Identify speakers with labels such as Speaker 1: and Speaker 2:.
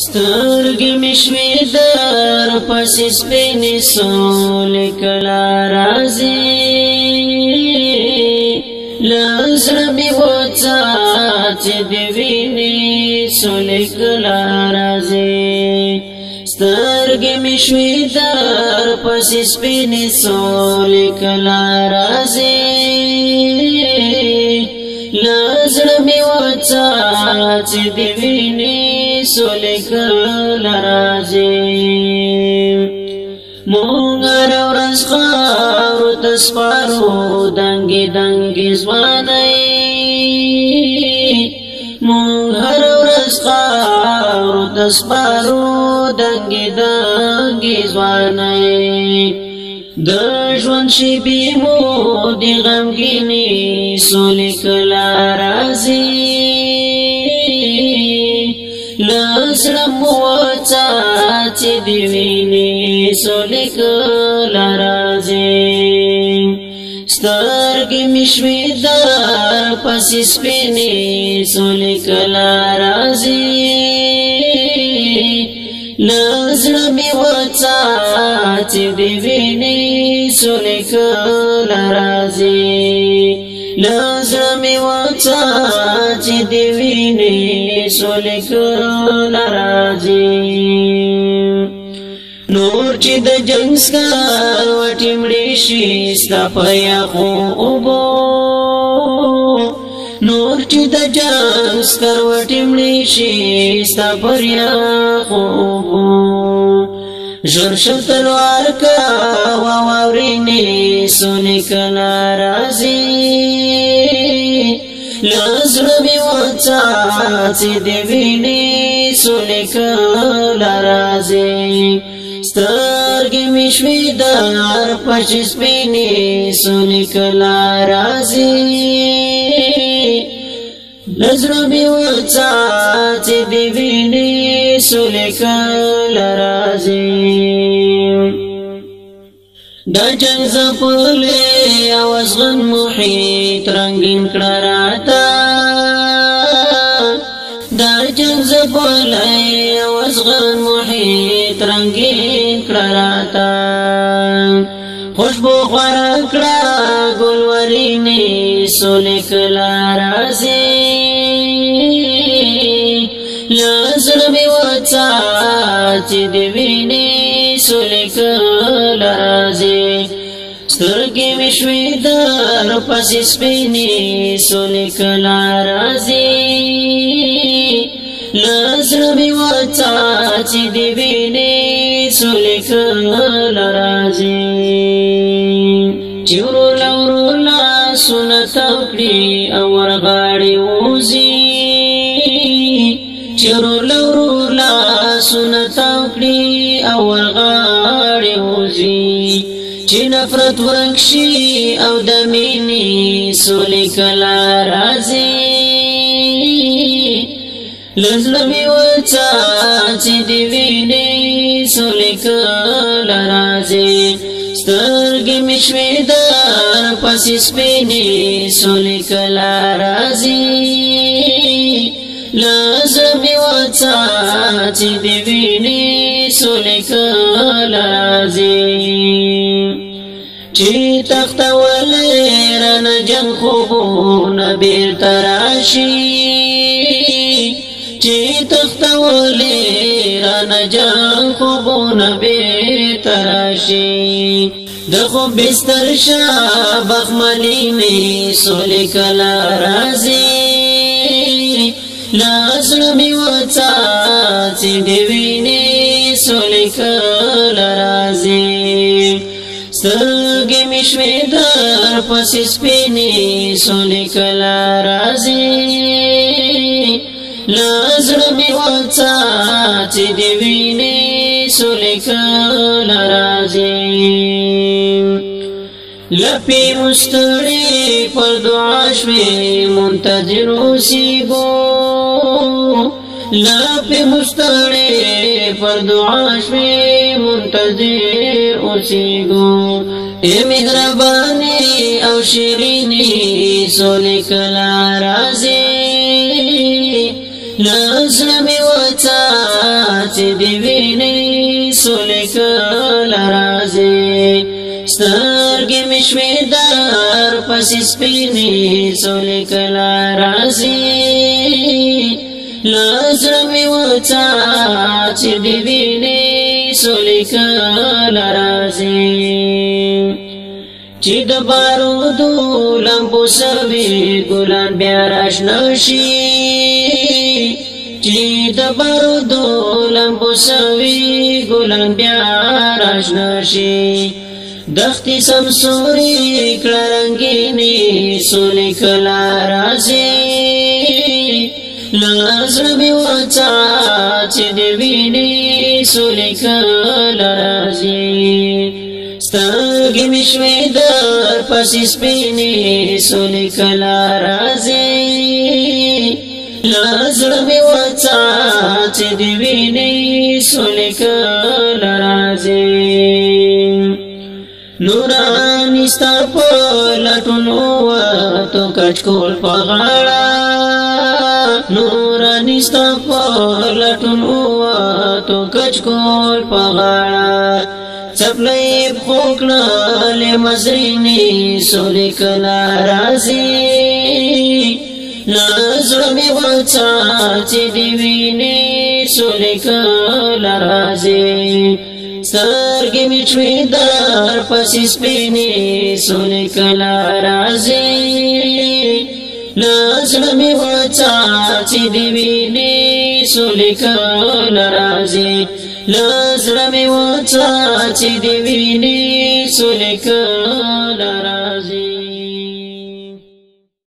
Speaker 1: سترګې مې شوې در پسې سپینې سولې کله راځي له زړه مې وڅاڅي د وینې سولې کله راځي سترګې مې شوې در پسې سپینې سولې کله راځي له زړه مې وڅاڅي د وینې سولې کله راځي مونږ هره ورځ خاورو ته سپارو دنګې دنګې ځوانۍ مونږ هره ورځ خاورو ته سپارو دنګې دنګې ځوانۍ د ژوند شېبې مو د غمګینې سولې کله راځي له زړه مو وڅاڅي د وینې سولې کله راځي سترګې مې شوې در پسې سپینې سولې کله راځي له زړه مې وڅاڅي د وینې سولې کله راځي له زړه مې وڅاڅي د وینې سولې کله راځي نور چې د جنګ سکروټې مړې شي ستا په یخو اوبو نور چې د جنګ سکروټې مړې شي ستا پر یخو اوبو ژر شه تلوار کوه واورینې سولې کله راځي له زړه مې وڅاڅي د وینې سولې کله راځي سترګې مې شوې در پسې سپینې سولې کله راځي له زړه مې وڅاڅي د وینې سولې کله راځي دا جنګ ځپلې او ازغن محیط رنګین کړه راته دا جنګ ځپلې او ازغن محیط رنګین کړه راته خوشبو خوره کړه ګلورینې سولې کله راځي له زړه مې وڅاڅي د وینې سولې کله راځي سترګې مې شوې در پسې سپینې سولې کله راځي له زړه مې وڅاڅي د وینې سولې کله راځي چې وروله وروله لاسونه تاو کړي او ورغاړې وځي چې وروله وروله لاسونه تاو کړي او ورغاړې وځي چې نفرت ورک شي او د مینې سولې کله راځي له زړه مې وڅاڅي د وینې سولې کله راځي سترګې مې شوې در پسې سپینې سولې کله راځي له زړه مې وڅاڅي د وینې سولې کله راځي چې تختولې رانه جنګ خوبونه بېرته راشي چې تختولې رانه جنګ خوبونه بېرته راشي د خوب بستر شاه بخملینې سولې کله راځي له زړه مې وڅاڅي د وینې سولې کله راځي سترګې مې شوې در پسې سپینې سولې کله راځي له زړه مې وڅاڅي د وینې سولې کله راځي لپې مستړې پر دعا شوې منتظر اوسېږو لپې مستړې پر دعا شوې منتظر اوسېږو اے مهرباني او شیریني سولې کله راځي لازم وتا چې دی ویني سولې کله راځي سترګې مې شوې در پسې سپینې سولې کله راځي له زړه مې وڅا چې دی ویني سولې کله راځي چې د بارودو لمبو سوي ګلان بیا راشنه شي چې د بارودو لمبو سوي ګلان بیا راشنه شي دښتې سمسورې کړه رنګینې سولې کله راځي له زړه مې وڅا چې د وینې سولې کله راځي سترګې مې شوې در پسې سپینې سولې کله راځي له زړه مې وڅا چې د وینې سولې کله راځي نوراني ستا په لټونو وتو کچکول په غاړه نوراني ستا په لټونو وتو کچکول په غاړه څپلۍ پښو کړلې مزرینې سولې کله راځي له زړه مې وڅا چې د وینې سولې کله راځي سترګې مې شوې در پسې سپینې سولې کله راځي له زړه مې وڅا چې د وینې سولې کله راځي له زړه مې وڅا چې د وینې سولې کله راځي